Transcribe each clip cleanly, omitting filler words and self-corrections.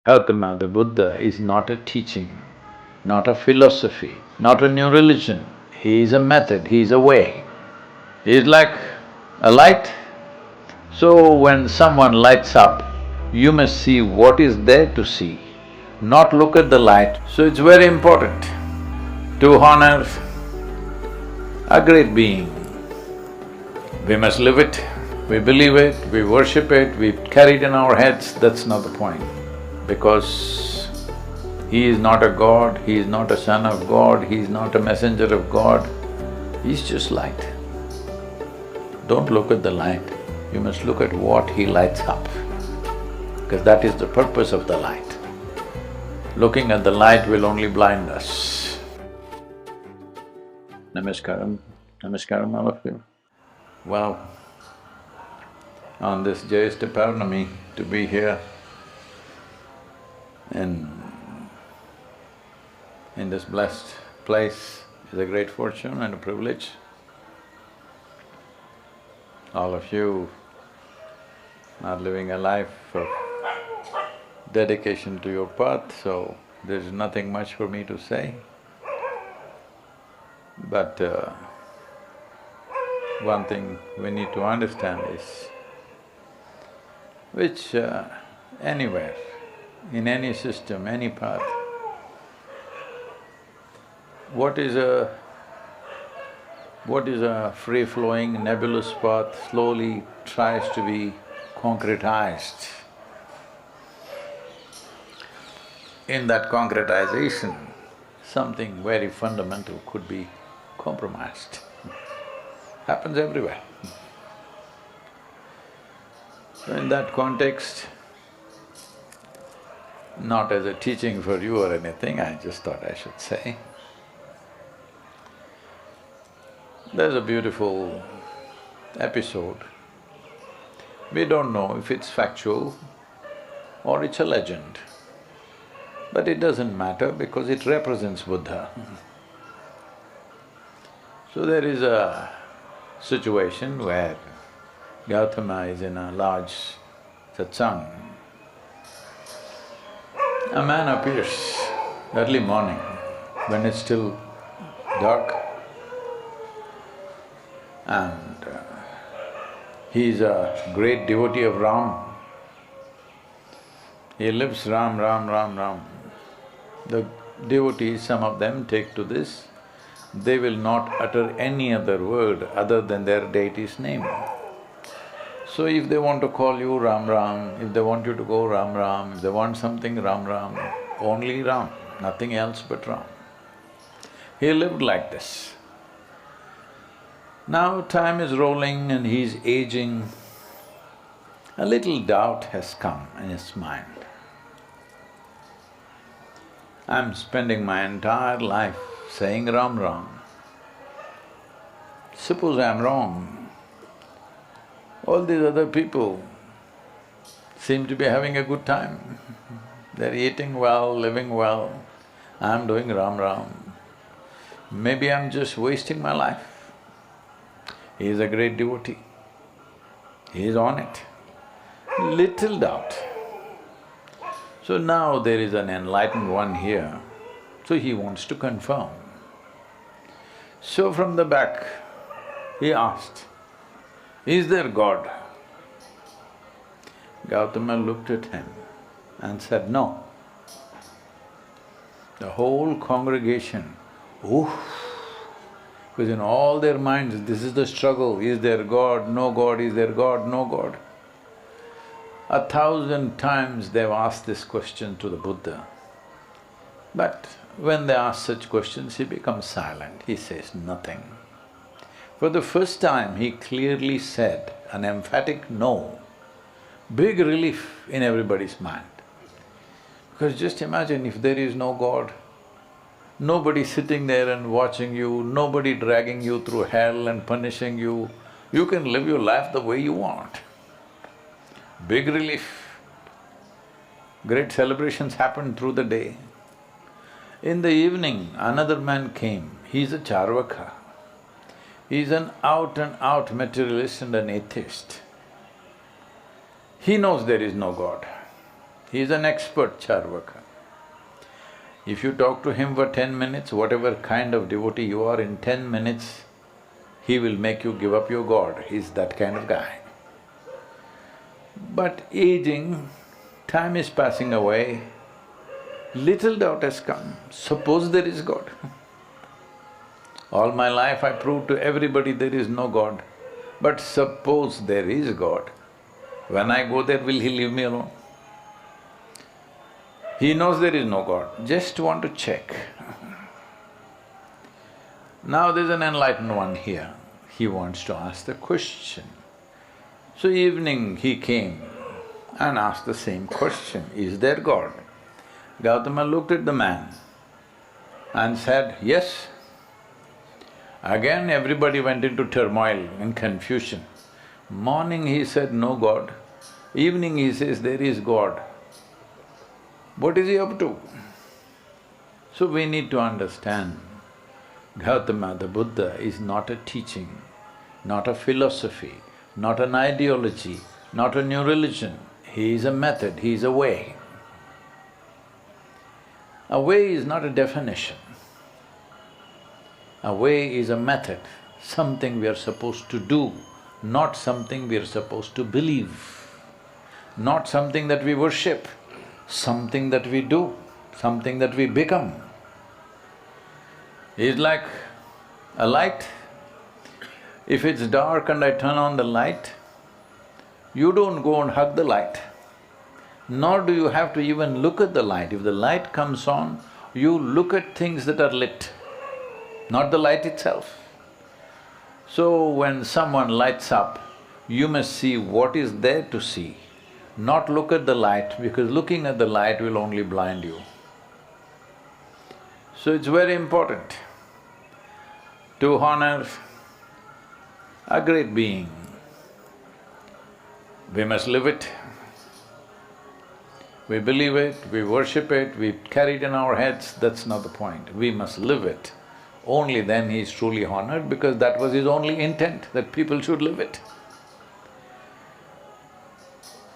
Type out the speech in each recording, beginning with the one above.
Gautama the Buddha is not a teaching, not a philosophy, not a new religion. He is a method, he is a way. He is like a light. So when someone lights up, you must see what is there to see, not look at the light. So it's very important to honor a great being. We must live it, we believe it, we worship it, we carry it in our heads, that's not the point. Because he is not a god, he is not a son of God, he is not a messenger of God, he's just light. Don't look at the light, you must look at what he lights up, because that is the purpose of the light. Looking at the light will only blind us. Namaskaram, namaskaram all of you. Well, on this Jayashta Purnami, to be here in this blessed place is a great fortune and a privilege. All of you are living a life of dedication to your path, so there's nothing much for me to say. But one thing we need to understand is, which anywhere, in any system, any path, what is a free-flowing, nebulous path slowly tries to be concretized. In that concretization, something very fundamental could be compromised. Happens everywhere. So in that context, not as a teaching for you or anything, I just thought I should say, there's a beautiful episode. We don't know if it's factual or it's a legend, but it doesn't matter because it represents Buddha. So there is a situation where Gautama is in a large satsang. A man appears early morning when it's still dark, and he is a great devotee of Ram. He lives Ram, Ram, Ram, Ram. The devotees, some of them take to this, they will not utter any other word other than their deity's name. So if they want to call you Ram Ram, if they want you to go Ram Ram, if they want something Ram Ram, only Ram, nothing else but Ram. He lived like this. Now time is rolling and he's aging. A little doubt has come in his mind. I'm spending my entire life saying Ram Ram. Suppose I'm wrong. All these other people seem to be having a good time. They're eating well, living well. I'm doing Ram Ram. Maybe I'm just wasting my life. He is a great devotee. He is on it. Little doubt. So now there is an enlightened one here, so he wants to confirm. So from the back, he asked, "Is there God?" Gautama looked at him and said, "No." The whole congregation, oof, because in all their minds, this is the struggle, is there God, no God, is there God, no God. 1,000 times they've asked this question to the Buddha. But when they ask such questions, he becomes silent, he says nothing. For the first time, he clearly said an emphatic no. Big relief in everybody's mind. Because just imagine if there is no God, nobody sitting there and watching you, nobody dragging you through hell and punishing you, you can live your life the way you want. Big relief. Great celebrations happened through the day. In the evening, another man came, he's a charvaka. He's an out-and-out materialist and an atheist. He knows there is no God. He is an expert charvaka. If you talk to him for 10 minutes, whatever kind of devotee you are, in 10 minutes, he will make you give up your God. He's that kind of guy. But aging, time is passing away, little doubt has come, suppose there is God. All my life I proved to everybody there is no God, but suppose there is God, when I go there, will he leave me alone? He knows there is no God, just want to check. Now there's an enlightened one here, he wants to ask the question. So evening he came and asked the same question, is there God? Gautama looked at the man and said, yes. Again everybody went into turmoil and confusion. Morning he said, no God. Evening he says, there is God. What is he up to? So we need to understand, Gautama the Buddha is not a teaching, not a philosophy, not an ideology, not a new religion. He is a method, he is a way. A way is not a definition. A way is a method, something we are supposed to do, not something we are supposed to believe, not something that we worship, something that we do, something that we become. It's like a light. If it's dark and I turn on the light, you don't go and hug the light, nor do you have to even look at the light. If the light comes on, you look at things that are lit, not the light itself. So when someone lights up, you must see what is there to see, not look at the light, because looking at the light will only blind you. So it's very important to honor a great being. We must live it. We believe it, we worship it, we carry it in our heads, that's not the point. We must live it. Only then he is truly honored, because that was his only intent, that people should live it.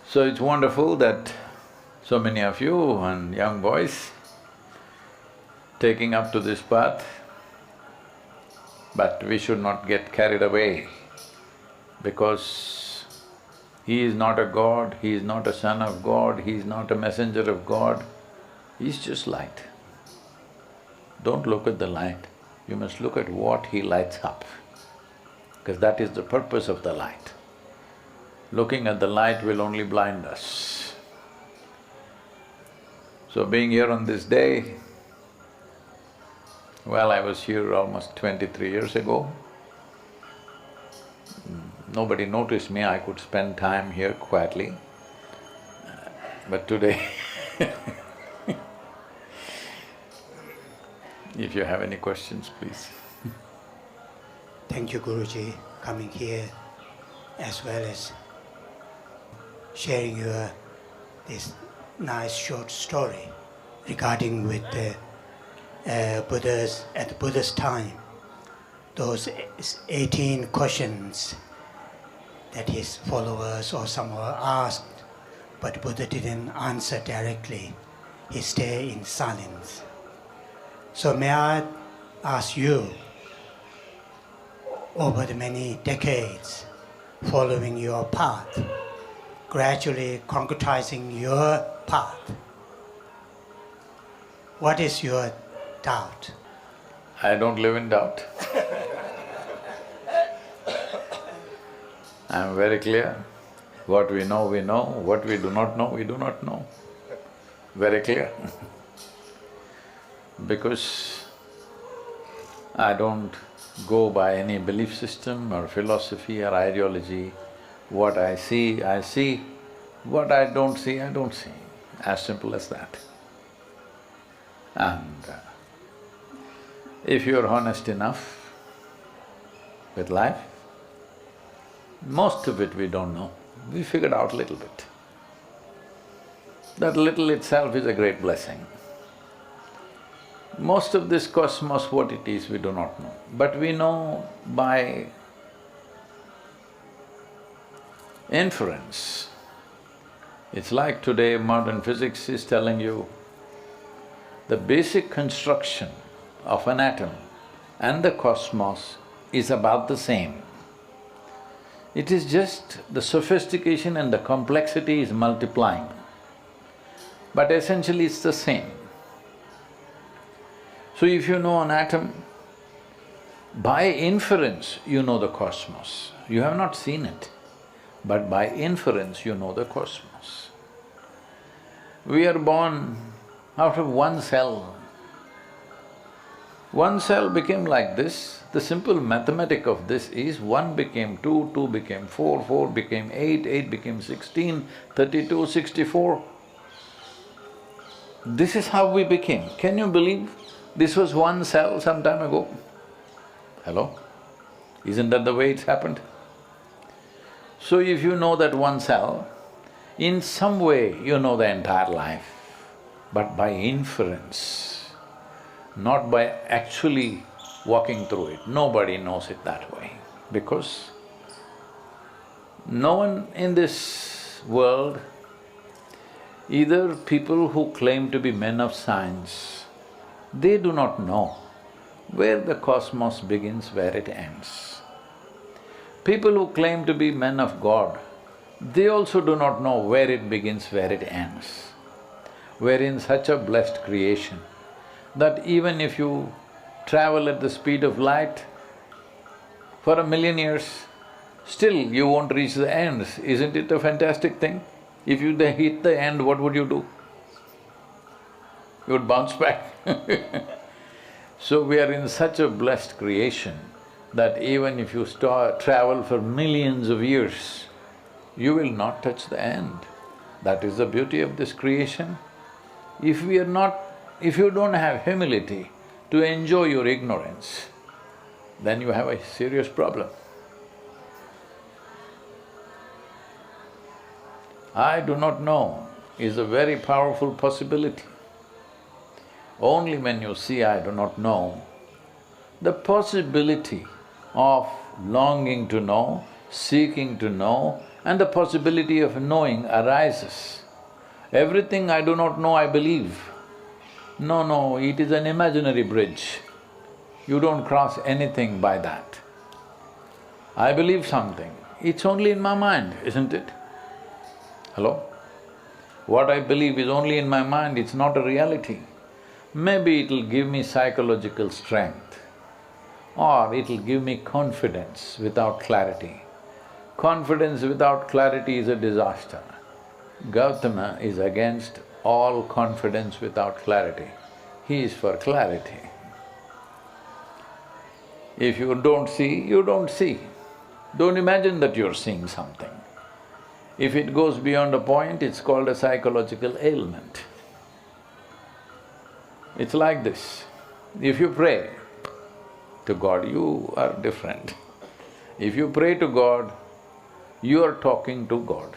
So it's wonderful that so many of you and young boys taking up to this path, but we should not get carried away, because he is not a God, he is not a son of God, he is not a messenger of God, he is just light. Don't look at the light, you must look at what he lights up, because that is the purpose of the light. Looking at the light will only blind us. So being here on this day, well, I was here almost 23 years ago. Nobody noticed me, I could spend time here quietly. But today if you have any questions, please. Thank you, Guruji, coming here as well as sharing your this nice short story regarding with the Buddha's, at Buddha's time, those 18 questions that his followers or someone asked, but Buddha didn't answer directly. He stayed in silence. So may I ask you, over the many decades, following your path, gradually concretizing your path, what is your doubt? I don't live in doubt. I am very clear. What we know, what we do not know, we do not know. Very clear. Because I don't go by any belief system or philosophy or ideology. What I see, I see. What I don't see, I don't see. As simple as that. And if you're honest enough with life, most of it we don't know, we figured out a little bit. That little itself is a great blessing. Most of this cosmos, what it is, we do not know. But we know by inference It's like today modern physics is telling you the basic construction of an atom and the cosmos is about the same. It is just the sophistication and the complexity is multiplying, but essentially it's the same. So if you know an atom, by inference you know the cosmos. You have not seen it, but by inference you know the cosmos. We are born out of one cell. One cell became like this. The simple mathematic of this is 1 became 2, 2 became 4, 4 became 8, 8 became 16, 32, 64. This is how we became. Can you believe this was one cell some time ago? Hello? Isn't that the way it's happened? So if you know that one cell, in some way you know the entire life, but by inference, not by actually walking through it. Nobody knows it that way, because no one in this world, either people who claim to be men of science, they do not know where the cosmos begins, where it ends. People who claim to be men of God, they also do not know where it begins, where it ends. We're in such a blessed creation that even if you travel at the speed of light for 1,000,000 years, still you won't reach the ends. Isn't it a fantastic thing? If you hit the end, what would you do? You would bounce back So we are in such a blessed creation that even if you travel for millions of years, you will not touch the end. That is the beauty of this creation. If you don't have humility to enjoy your ignorance, then you have a serious problem. I do not know is a very powerful possibility. Only when you see I do not know, the possibility of longing to know, seeking to know, and the possibility of knowing arises. Everything I do not know, I believe. No, it is an imaginary bridge. You don't cross anything by that. I believe something, it's only in my mind, isn't it? Hello? What I believe is only in my mind, it's not a reality. Maybe it'll give me psychological strength, or it'll give me confidence without clarity. Confidence without clarity is a disaster. Gautama is against all confidence without clarity. He is for clarity. If you don't see, you don't see. Don't imagine that you're seeing something. If it goes beyond a point, it's called a psychological ailment. It's like this. If you pray to God, you are different. If you pray to God, you are talking to God.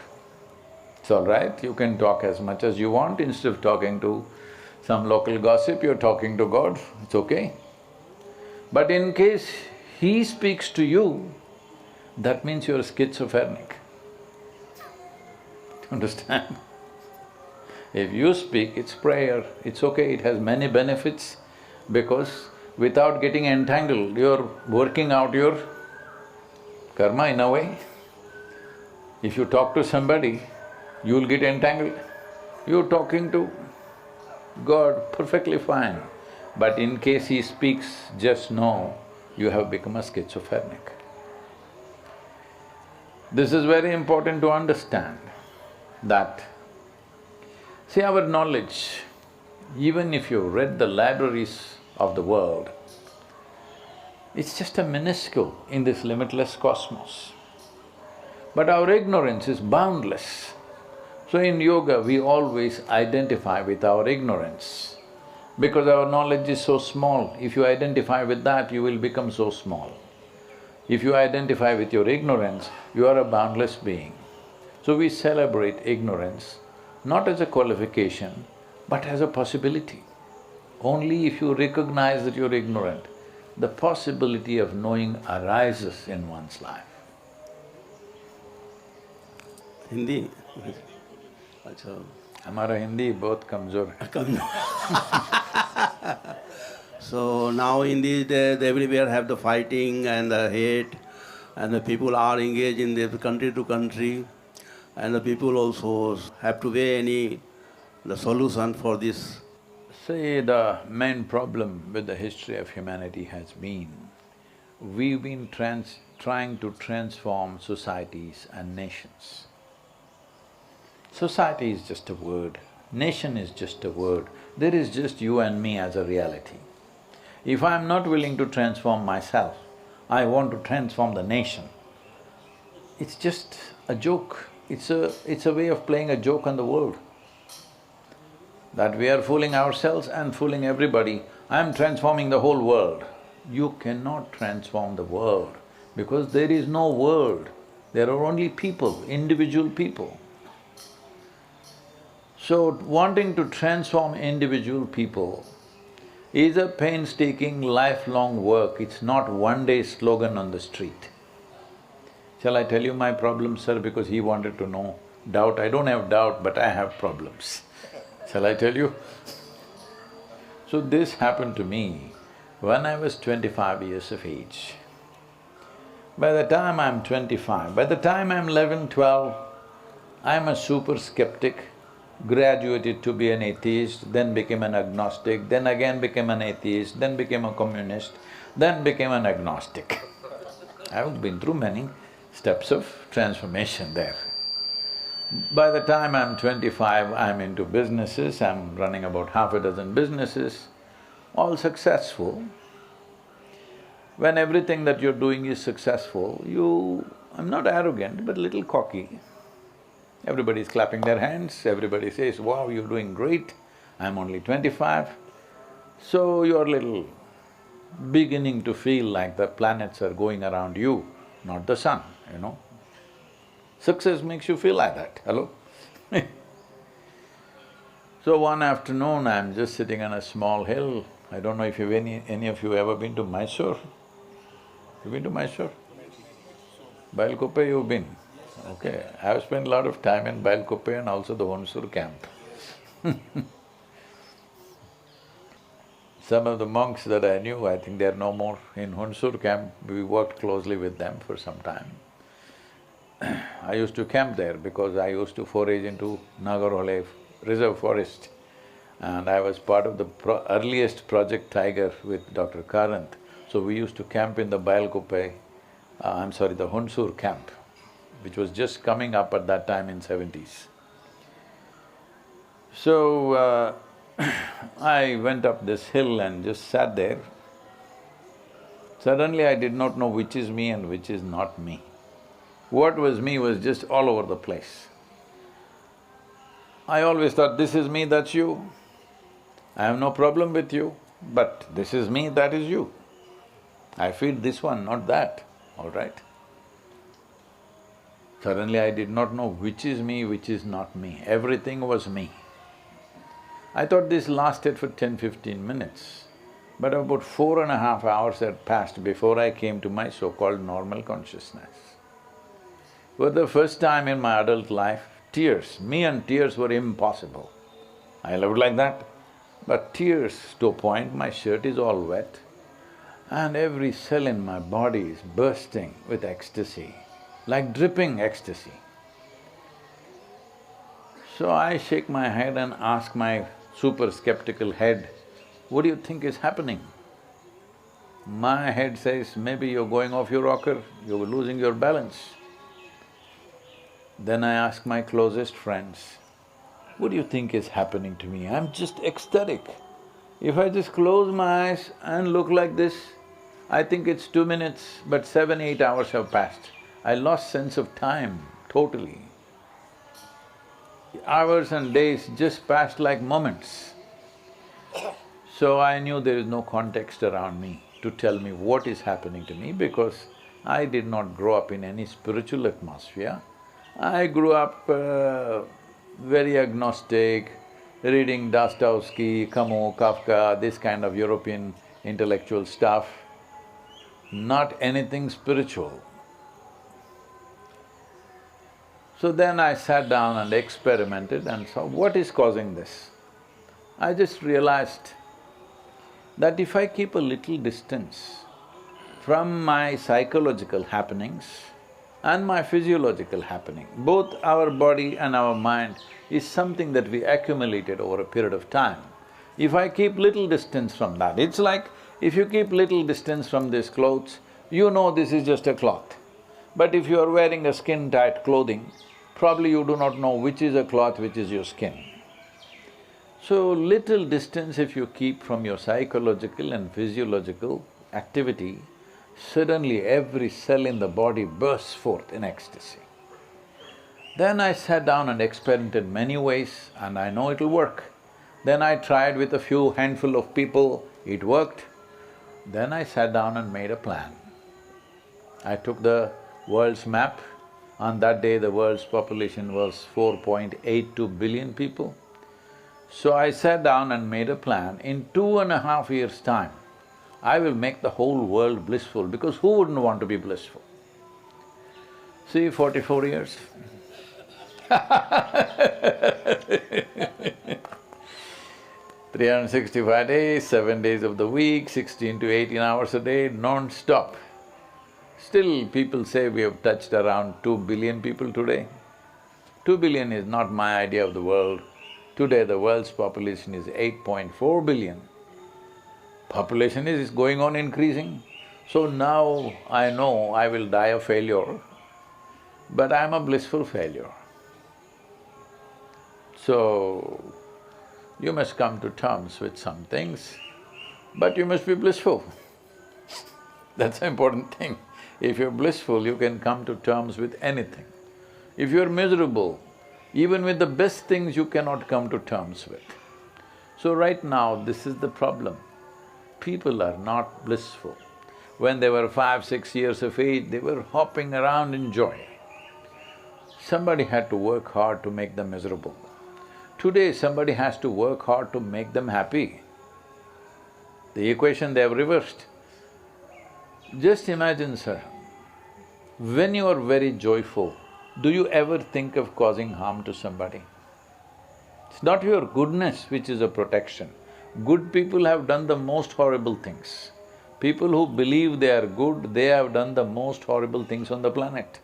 It's all right, you can talk as much as you want. Instead of talking to some local gossip, you're talking to God, it's okay. But in case He speaks to you, that means you're schizophrenic. Understand? If you speak, it's prayer, it's okay, it has many benefits, because without getting entangled, you're working out your karma in a way. If you talk to somebody, you'll get entangled. You're talking to God, perfectly fine. But in case He speaks, just know you have become a schizophrenic. This is very important to understand, that see, our knowledge, even if you read the libraries of the world, it's just a minuscule in this limitless cosmos. But our ignorance is boundless. So in yoga, we always identify with our ignorance, because our knowledge is so small. If you identify with that, you will become so small. If you identify with your ignorance, you are a boundless being. So we celebrate ignorance not as a qualification, but as a possibility. Only if you recognize that you're ignorant, the possibility of knowing arises in one's life. Hindi. अच्छा हमारा हिंदी बहुत कमजोर है। So now in these days, everywhere have the fighting and the hate, and the people are engaged in the country to country, and the people also have to weigh the solution for this. See, the main problem with the history of humanity has been, we've been trying to transform societies and nations. Society is just a word, nation is just a word, there is just you and me as a reality. If I'm not willing to transform myself, I want to transform the nation. It's just a joke, it's a way of playing a joke on the world. That we are fooling ourselves and fooling everybody, I'm transforming the whole world. You cannot transform the world because there is no world, there are only people, individual people. So, wanting to transform individual people is a painstaking, lifelong work, it's not one-day slogan on the street. Shall I tell you my problem, sir, because he wanted to know doubt? I don't have doubt, but I have problems. Shall I tell you? So this happened to me when I was 25 years of age. By the time I'm 25, by the time I'm 11, 12, I'm a super skeptic, graduated to be an atheist, then became an agnostic, then again became an atheist, then became a communist, then became an agnostic. I've been through many steps of transformation there. By the time I'm 25, I'm into businesses, I'm running about half a dozen businesses, all successful. When everything that you're doing is successful, I'm not arrogant, but little cocky. Everybody's clapping their hands, everybody says, wow, you're doing great, I'm only 25. So you're little beginning to feel like the planets are going around you, not the sun, you know. Success makes you feel like that, hello? So one afternoon, I'm just sitting on a small hill. I don't know if any of you ever been to Mysore? You been to Mysore? Bailkuppe you've been? Okay, I've spent a lot of time in Bailkuppe and also the Hunsur camp. Some of the monks that I knew, I think they're no more in Hunsur camp, we worked closely with them for some time. I used to camp there because I used to forage into Nagarhole reserve forest, and I was part of the earliest Project Tiger with Dr. Karant. So we used to camp in the the Hunsur camp, which was just coming up at that time in 70s. So, I went up this hill and just sat there. Suddenly I did not know which is me and which is not me. What was me was just all over the place. I always thought, this is me, that's you. I have no problem with you, but this is me, that is you. I feed this one, not that, all right? Suddenly I did not know which is me, which is not me. Everything was me. I thought this lasted for 10-15 minutes, but about 4.5 hours had passed before I came to my so-called normal consciousness. For the first time in my adult life, tears, me and tears were impossible. I lived like that, but tears to a point, my shirt is all wet, and every cell in my body is bursting with ecstasy, like dripping ecstasy. So I shake my head and ask my super skeptical head, what do you think is happening? My head says, maybe you're going off your rocker, you're losing your balance. Then I ask my closest friends, what do you think is happening to me? I'm just ecstatic. If I just close my eyes and look like this, I think it's 2 minutes, but 7-8 hours have passed. I lost sense of time totally. Hours and days just passed like moments. So I knew there is no context around me to tell me what is happening to me because I did not grow up in any spiritual atmosphere. I grew up very agnostic, reading Dostoevsky, Camus, Kafka, this kind of European intellectual stuff, not anything spiritual. So then I sat down and experimented and saw what is causing this. I just realized that if I keep a little distance from my psychological happenings and my physiological happening, both our body and our mind is something that we accumulated over a period of time. If I keep little distance from that, it's like if you keep little distance from these clothes, you know this is just a cloth. But if you are wearing a skin-tight clothing, probably you do not know which is a cloth, which is your skin. So little distance if you keep from your psychological and physiological activity, suddenly every cell in the body bursts forth in ecstasy. Then I sat down and experimented many ways and I know it'll work. Then I tried with a few handful of people, it worked. Then I sat down and made a plan. I took the world's map. On that day, the world's population was 4.82 billion people. So I sat down and made a plan, in 2.5 years' time, I will make the whole world blissful, because who wouldn't want to be blissful? See, 44 years 365 days, 7 days of the week, 16 to 18 hours a day, non-stop. Still, people say we have touched around 2 billion people today. 2 billion is not my idea of the world. Today, the world's population is 8.4 billion. Population is going on increasing. So now I know I will die a failure, but I'm a blissful failure. So, you must come to terms with some things, but you must be blissful. That's the important thing. If you're blissful, you can come to terms with anything. If you're miserable, even with the best things you cannot come to terms with. So right now, this is the problem. People are not blissful. When they were 5, 6 years of age, they were hopping around in joy. Somebody had to work hard to make them miserable. Today, somebody has to work hard to make them happy. The equation they have reversed. Just imagine, sir, when you are very joyful, do you ever think of causing harm to somebody? It's not your goodness which is a protection. Good people have done the most horrible things. People who believe they are good, they have done the most horrible things on the planet.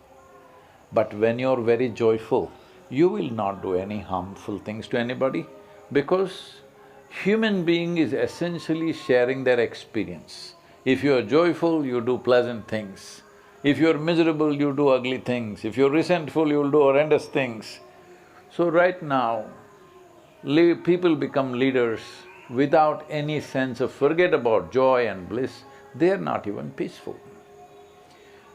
But when you're very joyful, you will not do any harmful things to anybody, because human being is essentially sharing their experience. If you're joyful, you do pleasant things. If you're miserable, you do ugly things. If you're resentful, you'll do horrendous things. So right now, people become leaders without any sense of… forget about joy and bliss, they're not even peaceful.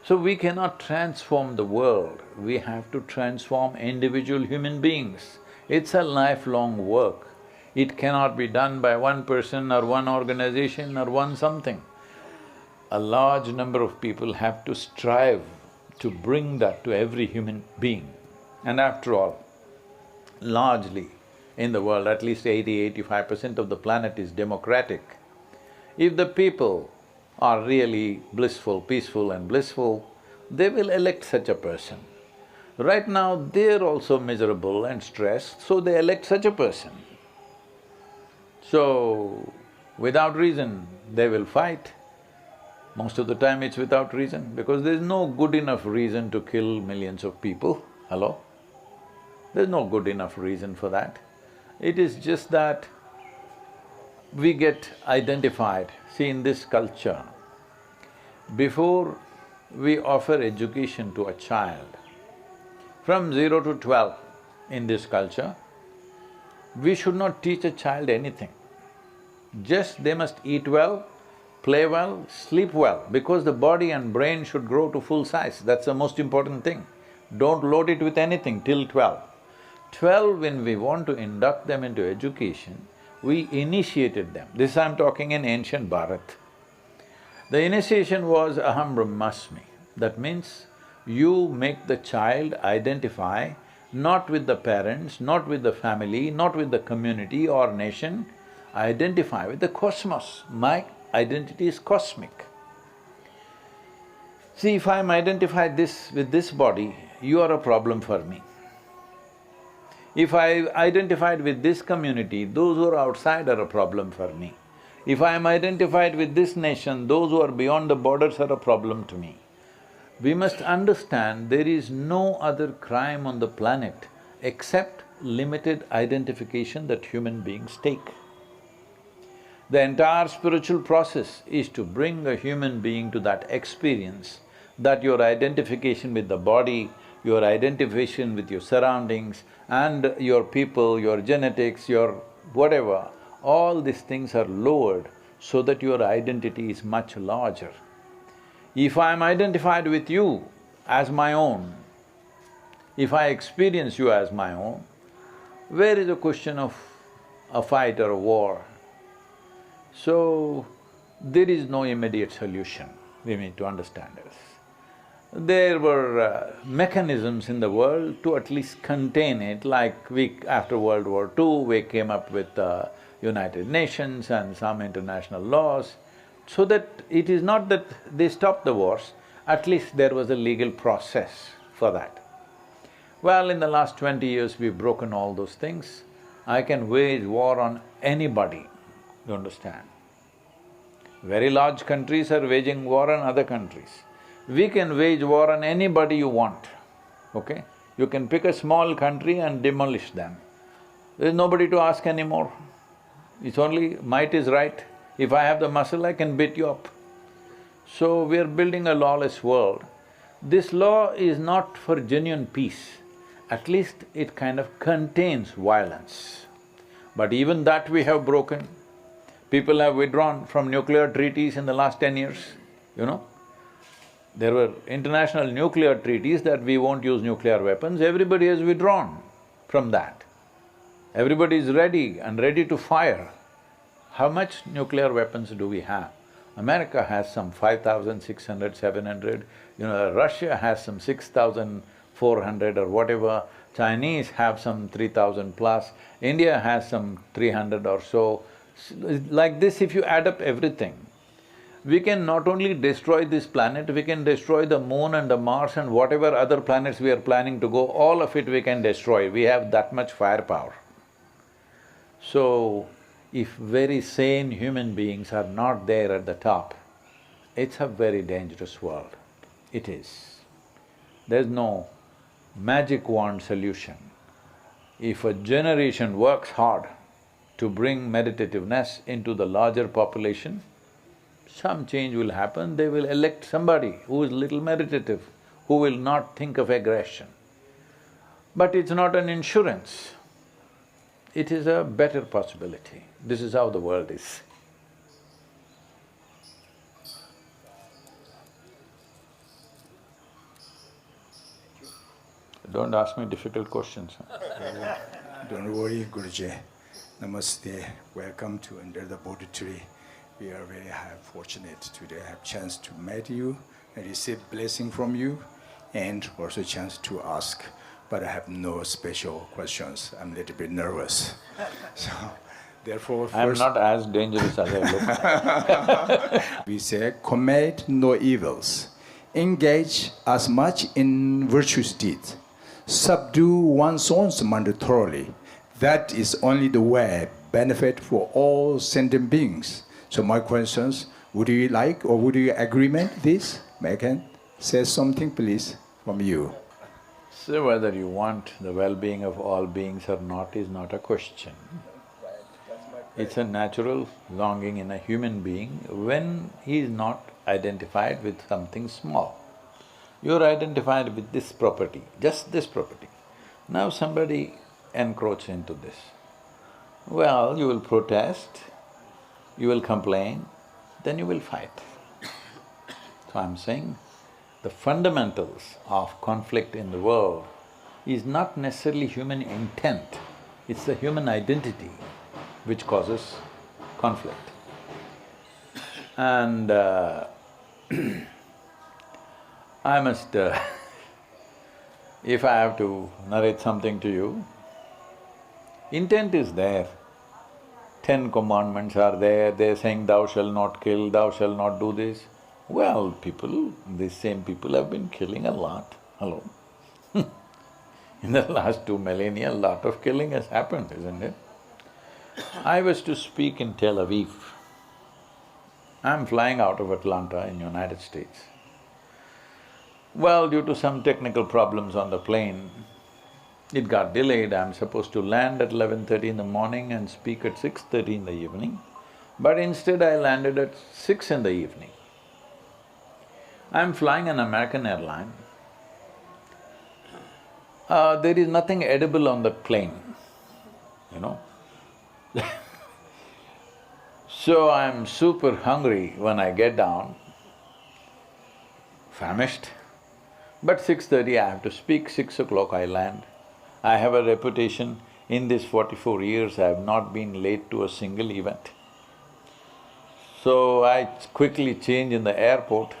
So we cannot transform the world, we have to transform individual human beings. It's a lifelong work. It cannot be done by one person or one organization or one something. A large number of people have to strive to bring that to every human being. And after all, largely in the world, at least 80–85% of the planet is democratic. If the people are really blissful, peaceful and blissful, they will elect such a person. Right now, they're also miserable and stressed, so they elect such a person. So, without reason, they will fight. Most of the time it's without reason, because there's no good enough reason to kill millions of people. Hello? There's no good enough reason for that. It is just that we get identified. See, in this culture, before we offer education to a child, from 0 to 12 in this culture, we should not teach a child anything. Just they must eat well, play well, sleep well, because the body and brain should grow to full size, that's the most important thing. Don't load it with anything till 12. 12, when we want to induct them into education, we initiated them. This I'm talking in ancient Bharat. The initiation was Aham Brahmasmi. That means you make the child identify not with the parents, not with the family, not with the community or nation, identify with the cosmos. My identity is cosmic. See, if I'm identified with this body, you are a problem for me. If I identified with this community, those who are outside are a problem for me. If I am identified with this nation, those who are beyond the borders are a problem to me. We must understand there is no other crime on the planet except limited identification that human beings take. The entire spiritual process is to bring a human being to that experience that your identification with the body, your identification with your surroundings and your people, your genetics, your whatever, all these things are lowered so that your identity is much larger. If I am identified with you as my own, if I experience you as my own, where is the question of a fight or a war? So, there is no immediate solution, we need to understand this. There were mechanisms in the world to at least contain it, like after World War II, we came up with United Nations and some international laws, so that it is not that they stopped the wars, at least there was a legal process for that. Well, in the last 20 years we've broken all those things. I can wage war on anybody, you understand? Very large countries are waging war on other countries. We can wage war on anybody you want, okay? You can pick a small country and demolish them. There's nobody to ask anymore. It's only might is right. If I have the muscle, I can beat you up. So we are building a lawless world. This law is not for genuine peace, at least it kind of contains violence. But even that we have broken. People have withdrawn from nuclear treaties in the last 10 years, you know. There were international nuclear treaties that we won't use nuclear weapons, everybody has withdrawn from that. Everybody is ready and ready to fire. How much nuclear weapons do we have? America has some 5,600, 700, Russia has some 6,400 or whatever, Chinese have some 3,000 plus, India has some 300 or so. Like this, if you add up everything, we can not only destroy this planet, we can destroy the moon and the Mars and whatever other planets we are planning to go, all of it we can destroy, we have that much firepower. So, if very sane human beings are not there at the top, it's a very dangerous world. It is. There's no magic wand solution. If a generation works hard to bring meditativeness into the larger population, some change will happen, they will elect somebody who is little meditative, who will not think of aggression. But it's not an insurance, it is a better possibility. This is how the world is. Don't ask me difficult questions. Don't worry, Guruji. Namaste. Welcome to Under the Bodhi Tree. We are very fortunate today have chance to meet you and receive blessing from you, and also chance to ask. But I have no special questions. I'm a little bit nervous. So, therefore, first… I'm not as dangerous as I look. We say, commit no evils, engage as much in virtuous deeds, subdue one's own mind thoroughly. That is only the way benefit for all sentient beings. So my questions, would you like or would you agreement this? May I can say something please from you? So whether you want the well-being of all beings or not is not a question. It's a natural longing in a human being when he is not identified with something small. You're identified with this property, just this property. Now somebody encroaches into this. Well, you will protest, you will complain, then you will fight. So I'm saying, the fundamentals of conflict in the world is not necessarily human intent, it's the human identity which causes conflict. And I must if I have to narrate something to you, intent is there. 10 commandments are there, they're saying thou shalt not kill, thou shalt not do this. Well, these same people have been killing a lot, hello. In the last 2 millennia, a lot of killing has happened, isn't it? I was to speak in Tel Aviv. I'm flying out of Atlanta in United States. Well, due to some technical problems on the plane, it got delayed. I'm supposed to land at 11:30 in the morning and speak at 6:30 in the evening, but instead I landed at 6 in the evening. I'm flying an American airline. There is nothing edible on that plane, you know. So I'm super hungry when I get down, famished. But 6:30 I have to speak, 6 o'clock I land. I have a reputation, in these 44 years I have not been late to a single event. So I quickly change in the airport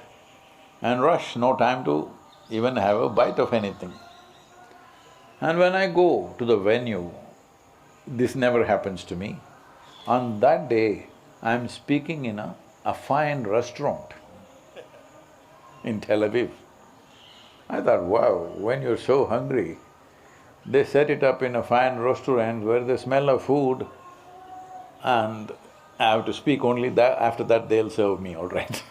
and rush, no time to even have a bite of anything. And when I go to the venue, this never happens to me. On that day, I'm speaking in a fine restaurant in Tel Aviv. I thought, wow, when you're so hungry, they set it up in a fine restaurant where they smell of food and I have to speak only that, after that they'll serve me, all right.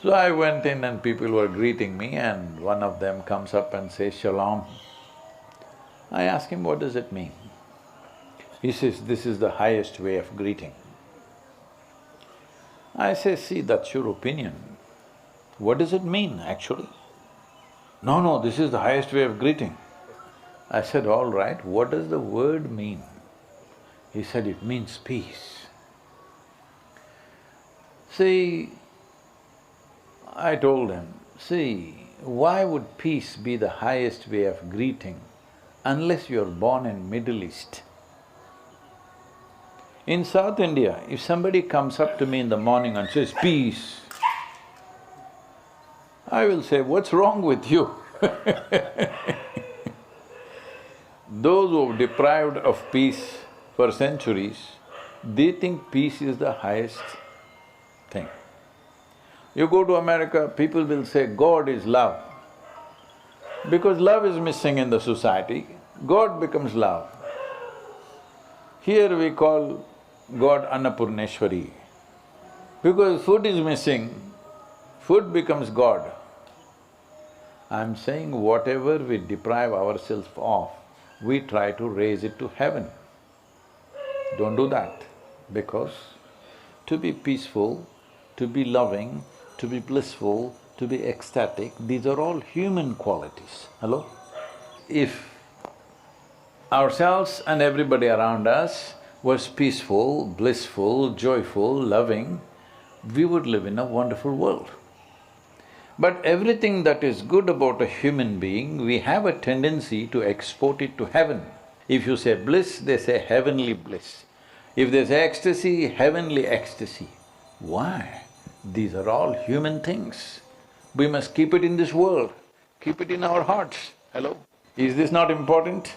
So I went in and people were greeting me and one of them comes up and says, "Shalom." I ask him, what does it mean? He says, "This is the highest way of greeting." I say, "See, that's your opinion. What does it mean actually?" No, this is the highest way of greeting." I said, "All right, what does the word mean?" He said, "It means peace." See, I told him, see, why would peace be the highest way of greeting unless you're born in Middle East? In South India, if somebody comes up to me in the morning and says, "Peace," I will say, "What's wrong with you?" Those who are deprived of peace for centuries, they think peace is the highest thing. You go to America, people will say God is love. Because love is missing in the society, God becomes love. Here we call God Annapurneshwari. Because food is missing, food becomes God. I'm saying whatever we deprive ourselves of, we try to raise it to heaven. Don't do that, because to be peaceful, to be loving, to be blissful, to be ecstatic, these are all human qualities. Hello? If ourselves and everybody around us was peaceful, blissful, joyful, loving, we would live in a wonderful world. But everything that is good about a human being, we have a tendency to export it to heaven. If you say bliss, they say heavenly bliss. If they say ecstasy, heavenly ecstasy. Why? These are all human things. We must keep it in this world, keep it in our hearts. Hello? Is this not important?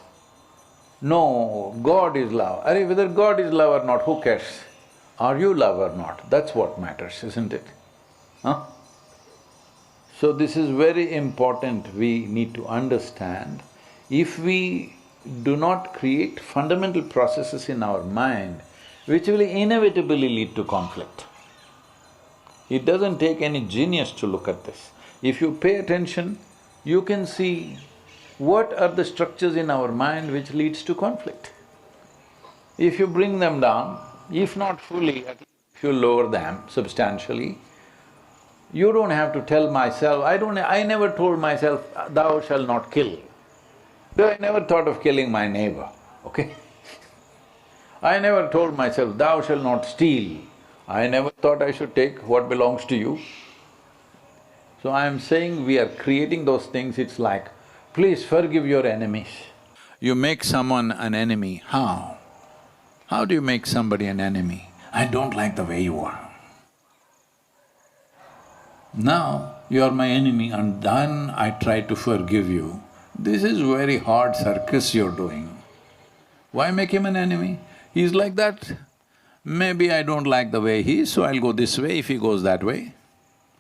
No, God is love. Arey, whether God is love or not, who cares? Are you love or not? That's what matters, isn't it? Huh? So this is very important, we need to understand. If we do not create fundamental processes in our mind, which will inevitably lead to conflict. It doesn't take any genius to look at this. If you pay attention, you can see what are the structures in our mind which leads to conflict. If you bring them down, if not fully, at least if you lower them substantially, you don't have to tell myself, I never told myself, "Thou shalt not kill." Though I never thought of killing my neighbor, okay? I never told myself, "Thou shalt not steal." I never thought I should take what belongs to you. So I am saying we are creating those things, it's like, please forgive your enemies. You make someone an enemy, how? How do you make somebody an enemy? "I don't like the way you are." Now you are my enemy and then I try to forgive you. This is very hard circus you're doing. Why make him an enemy? He's like that. Maybe I don't like the way he is, so I'll go this way if he goes that way.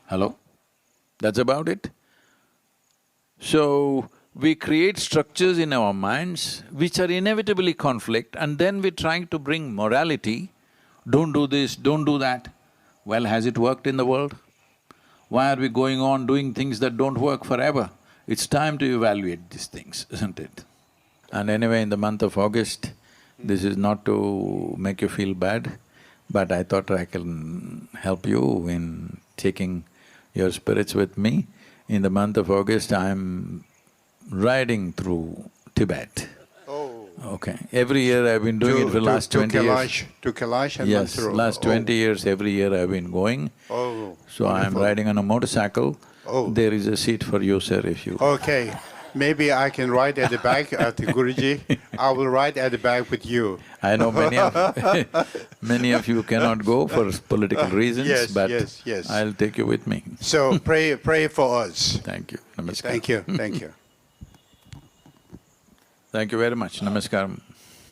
Hello? That's about it. So, we create structures in our minds which are inevitably conflict, and then we're trying to bring morality, don't do this, don't do that. Well, has it worked in the world? Why are we going on doing things that don't work forever? It's time to evaluate these things, isn't it? And anyway, in the month of August, this is not to make you feel bad, but I thought I can help you in taking your spirits with me. In the month of August, I'm riding through Tibet. Oh. Okay, every year I've been doing it for the last 20 years. To Kailash and Yes, Mansarovar. last 20 years, every year I've been going. Oh, So I'm wonderful. riding on a motorcycle. Oh. There is a seat for you, sir, if you… Okay, maybe I can ride at the back at the Guruji. I will ride at the back with you. I know many of you cannot go for political reasons, Yes, but yes. I'll take you with me. So pray for us. Thank you. Namaskar. Thank you, thank you. Thank you very much. Namaskaram.